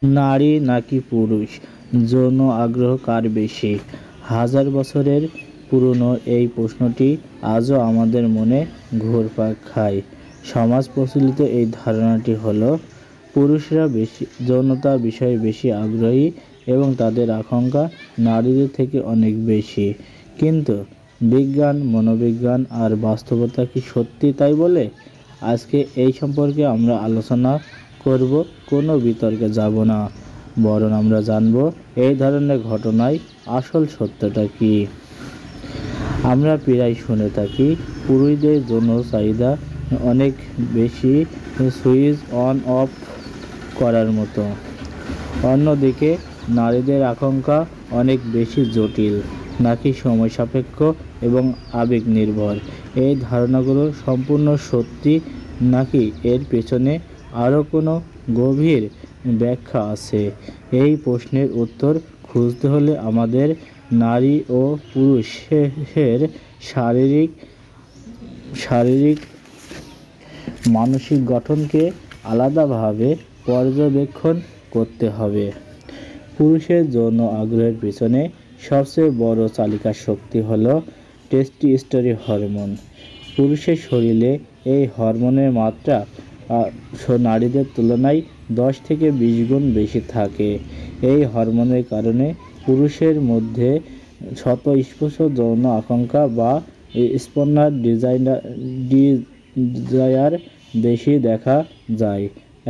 নারী নাকি পুরুষ, যৌন আগ্রহ কার বেশি? হাজার বছরের পুরনো এই প্রশ্নটি আজও আমাদের মনে ঘুরপাক খায়। সমাজ প্রচলিত এই ধারণাটি হলো পুরুষরা বেশি যৌনতার বিষয়ে বেশি আগ্রহী এবং তাদের আকাঙ্ক্ষা নারীদের থেকে অনেক বেশি। কিন্তু বিজ্ঞান, মনোবিজ্ঞান আর বাস্তবতা কি সত্যি তাই বলে? আজকে এই সম্পর্কে আমরা আলোচনা করব, কোনো বিতর্কে যাব না, বরং আমরা জানব এই ধরনের ঘটনায় আসল সত্যটা কি। আমরা প্রায় শুনে থাকি পুরুষদের যৌন চাহিদা অনেক বেশি, সুইচ অন অফ করার মতো। অন্যদিকে নারীদের আকাঙ্ক্ষা অনেক বেশি জটিল, নাকি সময় সাপেক্ষ এবং আবেগ নির্ভর। এই ধারণাগুলো সম্পূর্ণ সত্যি, নাকি এর পেছনে আরও কোনো গভীর ব্যাখ্যা আছে? এই প্রশ্নের উত্তর খুঁজতে হলে আমাদের নারী ও পুরুষের শারীরিক মানসিক গঠনকে আলাদাভাবে পর্যবেক্ষণ করতে হবে। পুরুষের যৌন আগ্রহের পিছনে সবচেয়ে বড় চালিকা শক্তি হলো টেস্টোস্টেরন হরমোন। পুরুষের শরীরে এই হরমোনের মাত্রা নারীদের তুলনায় 10 থেকে 20 গুণ বেশি থাকে। এই হরমোনের কারণে পুরুষের মধ্যে স্বতঃস্ফূর্ত যৌন আকাঙ্ক্ষা বা স্পন্টানিয়াস ডিজায়ার বেশি দেখা যায়।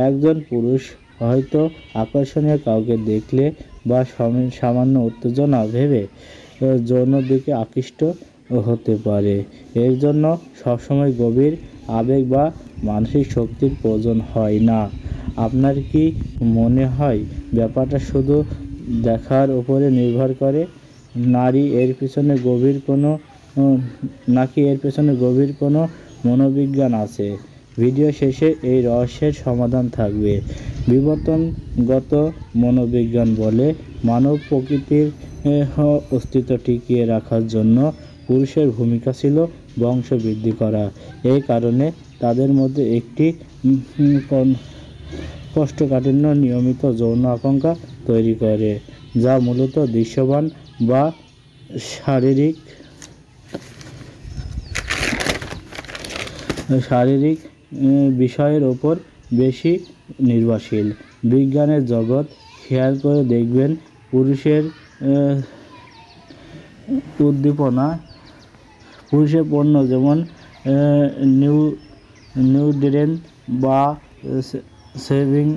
একজন পুরুষ হয়তো আকর্ষণীয় কাউকে দেখলে বা সামান্য উত্তেজনা ভেবে যৌনের দিকে আকৃষ্ট হতে পারে। এর জন্য সবসময় গভীর আবেগ বা মানসিক শক্তির প্রয়োজন হয় না। আপনার কি মনে হয় ব্যাপারটা শুধু দেখার উপরে নির্ভর করে, নাকি এর পেছনে গভীর কোনো মনোবিজ্ঞান আছে? ভিডিও শেষে এই রহস্যের সমাধান থাকবে। বিবর্তনগত মনোবিজ্ঞান বলে, মানব প্রকৃতির অস্তিত্ব টিকিয়ে রাখার জন্য পুরুষের ভূমিকা ছিল বংশ বৃদ্ধি করা। এই কারণে তাদের মধ্যে একটি কোষ্ঠকাঠিন্য নিয়মিত যৌন আকাঙ্ক্ষা তৈরি করে, যা মূলত দৃশ্যমান বা শারীরিক বিষয়ের ওপর বেশি নির্ভরশীল। বিজ্ঞানের জগৎ খেয়াল করে দেখবেন, পুরুষের পণ্য যেমন নিউড্রেন বা শেভিং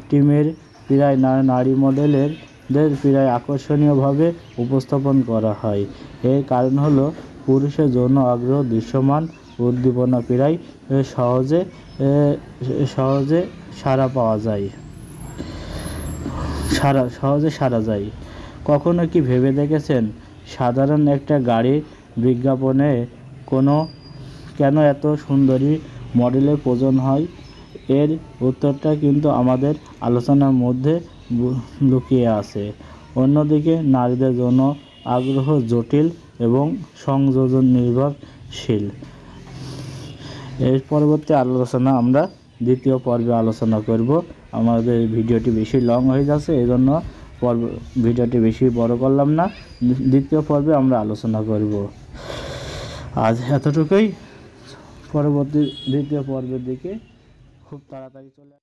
ক্রিমের প্রায় নারী মডেলদের প্রায় আকর্ষণীয়ভাবে উপস্থাপন করা হয়। এর কারণ হলো পুরুষের যৌন আগ্রহ দৃশ্যমান উদ্দীপনা প্রায় সহজে সারা যায়। কখনো কি ভেবে দেখেছেন, সাধারণ একটা গাড়ির বিজ্ঞাপনে কেন এত সুন্দরী মডেলের প্রয়োজন হয়? এর উত্তরটা কিন্তু আমাদের আলোচনার মধ্যে লুকিয়ে আছে। অন্যদিকে নারীদের যৌন আগ্রহ জটিল এবং সংযোজন নির্ভরশীল। এর পরবর্তী আলোচনা আমরা দ্বিতীয় পর্বে আলোচনা করব। আমাদের ভিডিওটি বেশি লং হয়ে যাচ্ছে, এই জন্য ভিডিওটি বেশি বড় করলাম না। দ্বিতীয় পর্বে আমরা আলোচনা করব। আজ এতটুকুই। পরবর্তী দ্বিতীয় পর্বের দিকে খুব তাড়াতাড়ি চলে